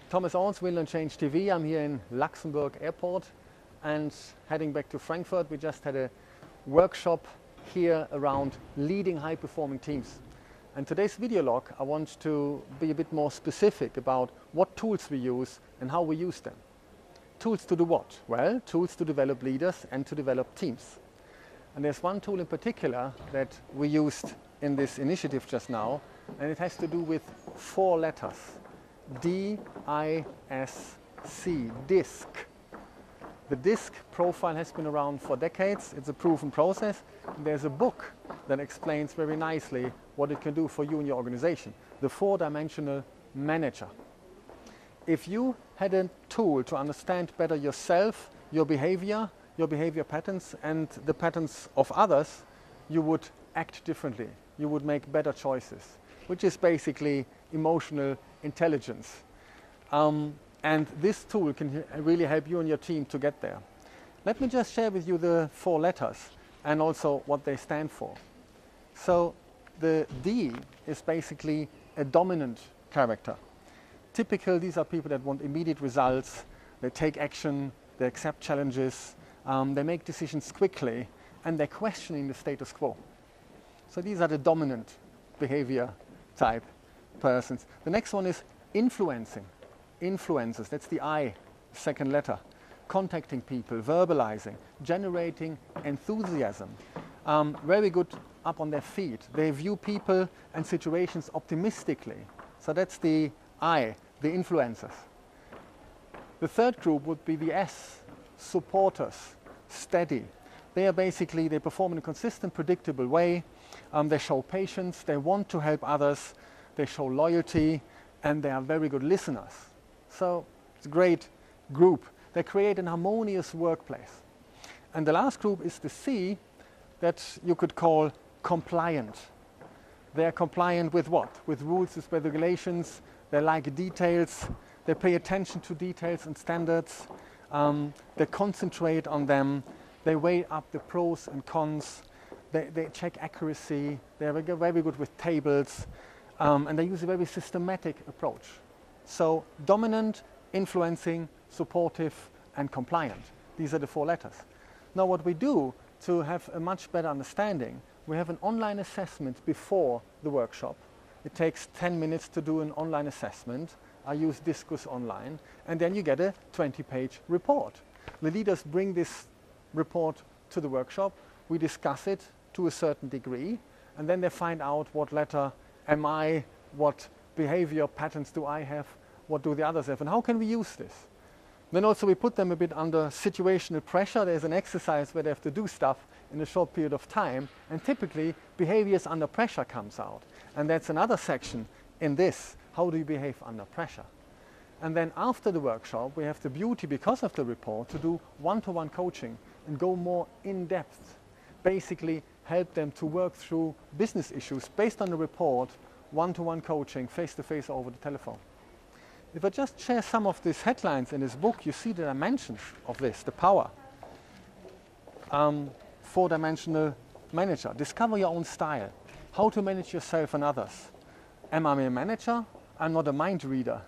Thomas Orths, Will and Change TV. I'm here in Luxembourg Airport and heading back to Frankfurt. We just had a workshop here around leading high-performing teams. And today's video log, I want to be a bit more specific about what tools we use and how we use them. Tools to do what? Well, tools to develop leaders and to develop teams. And there's one tool in particular that we used in this initiative just now, and it has to do with 4 letters. D-I-S-C, DISC. The DISC profile has been around for decades. It's a proven process. And there's a book that explains very nicely what it can do for you and your organization. The 4-dimensional manager. If you had a tool to understand better yourself, your behavior patterns, and the patterns of others, you would act differently. You would make better choices, which is basically emotional intelligence. And this tool can really help you and your team to get there. Let me just share with you the 4 letters and also what they stand for. So the D is basically a dominant character. Typical, these are people that want immediate results, they take action, they accept challenges, they make decisions quickly, and they're questioning the status quo. So these are the dominant behavior type persons. The next one is influencing. Influencers, that's the I, second letter. Contacting people, verbalizing, generating enthusiasm. Very good up on their feet. They view people and situations optimistically. So that's the I, the influencers. The third group would be the S, supporters, steady. They are basically, they perform in a consistent, predictable way. They show patience, they want to help others, they show loyalty, and they are very good listeners. So it's a great group. They create an harmonious workplace. And the last group is the C, that you could call compliant. They are compliant with what? With rules, with regulations. They like details. They pay attention to details and standards. They concentrate on them. They weigh up the pros and cons. They check accuracy. They are very good with tables. And they use a very systematic approach. So dominant, influencing, supportive, and compliant. These are the 4 letters. Now what we do to have a much better understanding, we have an online assessment before the workshop. It takes 10 minutes to do an online assessment. I use Discus Online, and then you get a 20-page report. The leaders bring this report to the workshop. We discuss it to a certain degree, and then they find out what letter am I, what behavior patterns do I have, what do the others have, and how can we use this? Then also we put them a bit under situational pressure. There's an exercise where they have to do stuff in a short period of time, and typically behaviors under pressure comes out. And that's another section in this, how do you behave under pressure? And then after the workshop, we have the beauty, because of the report, to do one-to-one coaching and go more in depth. Basically help them to work through business issues based on the report, one-to-one coaching, face-to-face over the telephone. If I just share some of these headlines in this book, you see the dimensions of this, the power. 4-dimensional manager. Discover your own style. How to manage yourself and others. Am I a manager? I'm not a mind reader.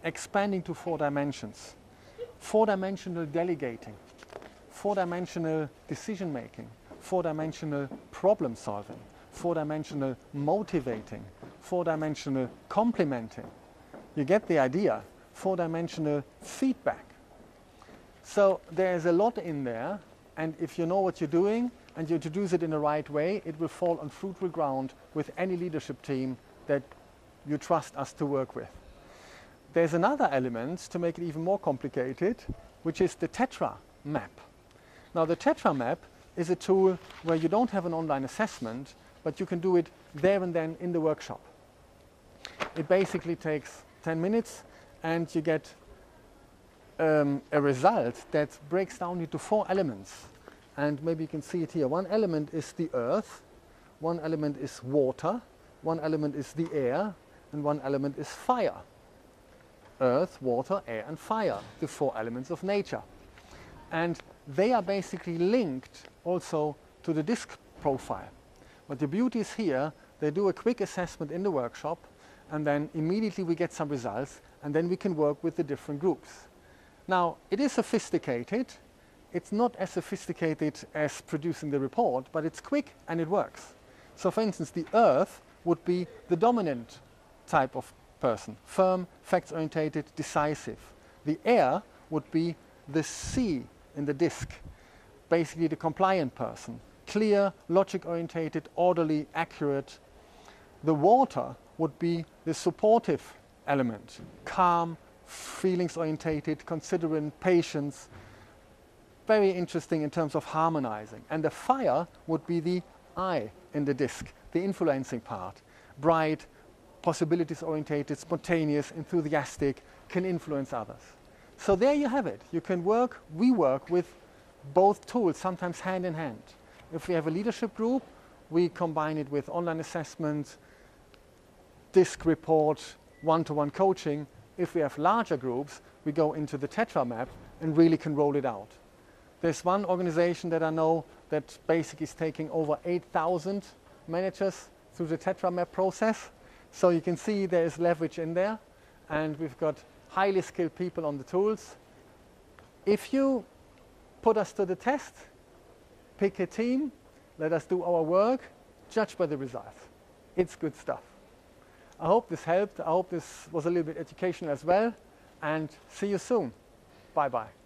Expanding to 4 dimensions. 4-dimensional delegating. 4-dimensional decision making. 4-dimensional problem solving. 4-dimensional motivating. 4-dimensional complimenting. You get the idea. 4-dimensional feedback. So there's a lot in there, and if you know what you're doing and you introduce it in the right way, it will fall on fruitful ground with any leadership team that you trust us to work with. There's another element to make it even more complicated, which is the TetraMap. Now the TetraMap is a tool where you don't have an online assessment, but you can do it there and then in the workshop. It basically takes 10 minutes and you get a result that breaks down into 4 elements. And maybe you can see it here. One element is the earth, one element is water, one element is the air, and one element is fire. Earth, water, air, and fire, the 4 elements of nature. And they are basically linked also to the DISC profile. But the beauty is here, they do a quick assessment in the workshop, and then immediately we get some results, and then we can work with the different groups. Now, it is sophisticated. It's not as sophisticated as producing the report, but it's quick and it works. So for instance, the Earth would be the dominant type of person, firm, facts-orientated, decisive. The air would be the C in the disk, basically the compliant person, clear, logic-orientated, orderly, accurate. The water would be the supportive element, calm, feelings-orientated, considerate, patience, very interesting in terms of harmonizing. And the fire would be the I in the disk, the influencing part, bright, possibilities-orientated, spontaneous, enthusiastic, can influence others. So there you have it. You can work, we work with both tools, sometimes hand in hand. If we have a leadership group, we combine it with online assessment, disk report, one-to-one coaching. If we have larger groups, we go into the TetraMap and really can roll it out. There's one organization that I know that basically is taking over 8,000 managers through the TetraMap process. So you can see there is leverage in there, and we've got highly skilled people on the tools. If you put us to the test, pick a team, let us do our work, judge by the results. It's good stuff. I hope this helped. I hope this was a little bit educational as well, and see you soon. Bye-bye.